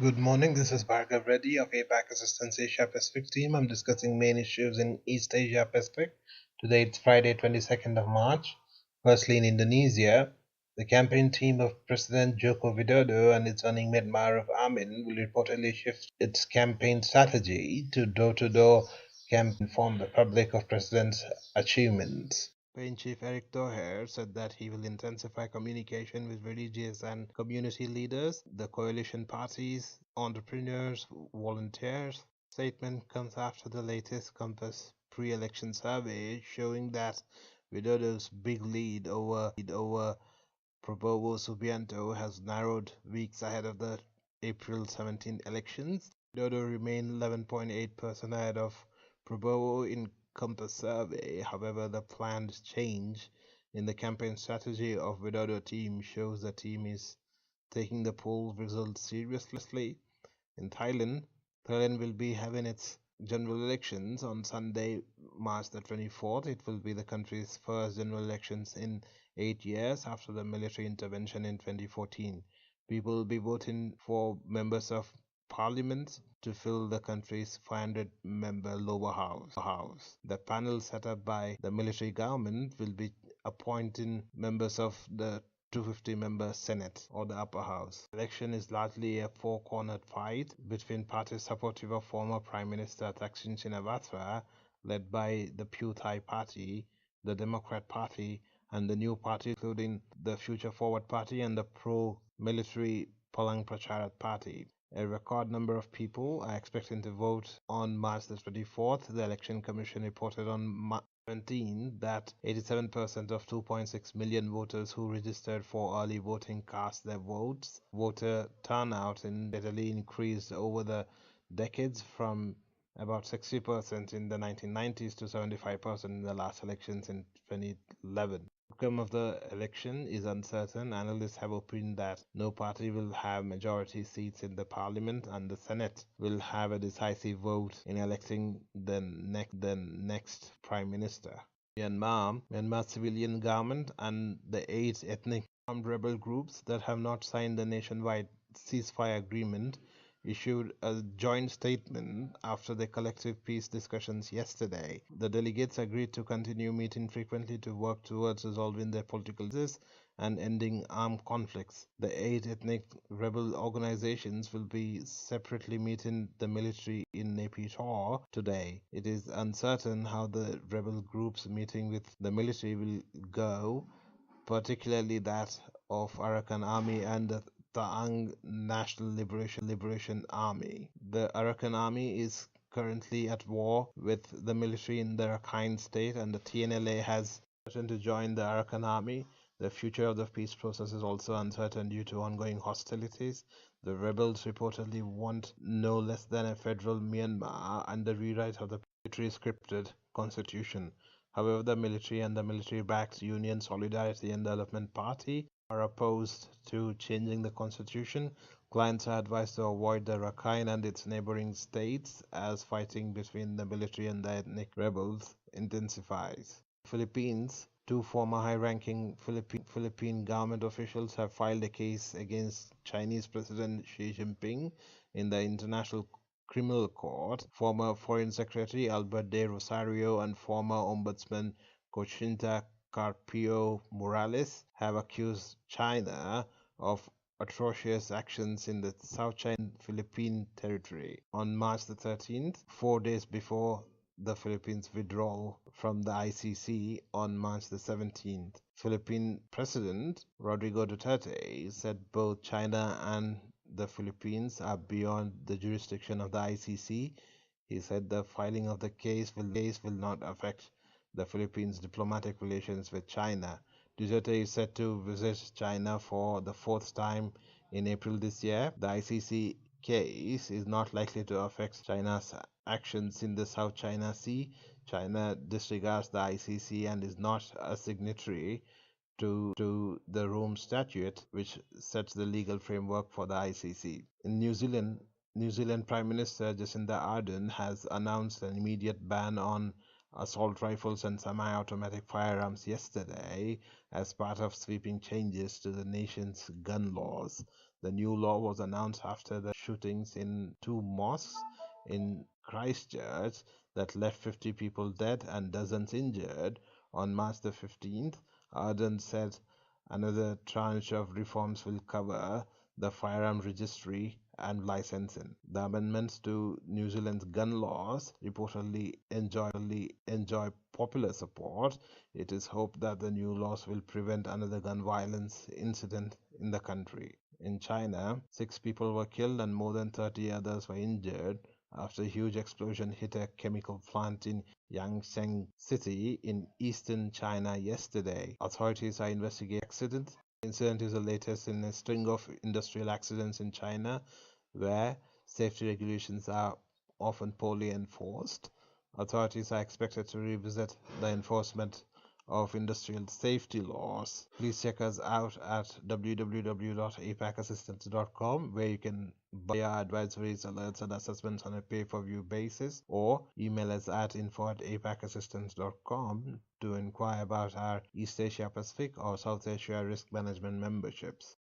Good morning, this is Bhargav Reddy of APAC Assistance Asia Pacific team. I'm discussing main issues in East Asia Pacific. Today it's Friday, 22nd of March. Firstly, in Indonesia, the campaign team of President Joko Widodo and its running mate Ma'ruf Amin will reportedly shift its campaign strategy to door-to-door campaign to inform the public of President's achievements. Campaign Chief Eric Thoher said that he will intensify communication with religious and community leaders, the coalition parties, entrepreneurs, volunteers. Statement comes after the latest Compass pre-election survey showing that Widodo's big lead over Prabowo Subianto has narrowed weeks ahead of the April 17 elections. Widodo remained 11.8% ahead of Prabowo in Compass survey. However, the planned change in the campaign strategy of Widodo team shows the team is taking the poll results seriously. In Thailand will be having its general elections on Sunday, March the 24th. It will be the country's first general elections in 8 years after the military intervention in 2014. People will be voting for members of parliament to fill the country's 500-member lower house. The panel set up by the military government will be appointing members of the 250-member Senate or the upper house. The election is largely a four-cornered fight between parties supportive of former Prime Minister Thaksin Shinawatra, led by the Pheu Thai Party, the Democrat Party, and the new party, including the Future Forward Party and the pro-military Palang Pracharat Party. A record number of people are expecting to vote on March the 24th. The Election Commission reported on March 17 that 87% of 2.6 million voters who registered for early voting cast their votes. Voter turnout in Italy increased over the decades from about 60% in the 1990s to 75% in the last elections in 2011. The outcome of the election is uncertain. Analysts have opined that no party will have majority seats in the parliament and the Senate will have a decisive vote in electing the next prime minister. Myanmar's civilian government and the 8 ethnic armed rebel groups that have not signed the nationwide ceasefire agreement issued a joint statement after the collective peace discussions yesterday. The delegates agreed to continue meeting frequently to work towards resolving their political differences and ending armed conflicts. The 8 ethnic rebel organizations will be separately meeting the military in Naypyidaw today. It is uncertain how the rebel groups meeting with the military will go, particularly that of Arakan Army and the Taang National Liberation Army. The Arakan Army is currently at war with the military in the Rakhine state, and the TNLA has threatened to join the Arakan Army. The future of the peace process is also uncertain due to ongoing hostilities. The rebels reportedly want no less than a federal Myanmar and the rewrite of the military scripted constitution. However, the military and the military-backed Union Solidarity and Development Party are opposed to changing the constitution. Clients are advised to avoid the Rakhine and its neighboring states as fighting between the military and the ethnic rebels intensifies. Philippines, 2 former high-ranking Philippine government officials have filed a case against Chinese President Xi Jinping in the International Criminal Court. Former Foreign Secretary Albert de Rosario and former Ombudsman Cochinta Carpio Morales have accused China of atrocious actions in the South China Philippine territory. On March the 13th, 4 days before the Philippines' withdrawal from the ICC on March the 17th, Philippine President Rodrigo Duterte said both China and the Philippines are beyond the jurisdiction of the ICC. He said the filing of the case will not affect the Philippines' diplomatic relations with China. Duterte is set to visit China for the 4th time in April this year. The ICC case is not likely to affect China's actions in the South China Sea. China disregards the ICC and is not a signatory to the Rome Statute, which sets the legal framework for the ICC. In New Zealand Prime Minister Jacinda Ardern has announced an immediate ban on assault rifles and semi-automatic firearms yesterday as part of sweeping changes to the nation's gun laws. The new law was announced after the shootings in two mosques in Christchurch that left 50 people dead and dozens injured on March the 15th. Ardern said another tranche of reforms will cover the firearm registry and licensing. The amendments to New Zealand's gun laws reportedly enjoy popular support. It is hoped that the new laws will prevent another gun violence incident in the country. In China, 6 people were killed and more than 30 others were injured after a huge explosion hit a chemical plant in Yangsheng City in eastern China yesterday. Authorities are investigating the accident. The incident is the latest in a string of industrial accidents in China where safety regulations are often poorly enforced. Authorities are expected to revisit the enforcement of industrial safety laws. Please check us out at www.apacassistance.com, where you can buy our advisories, alerts, and assessments on a pay-per-view basis, or email us at info@apacassistance.com to inquire about our East Asia Pacific or South Asia risk management memberships.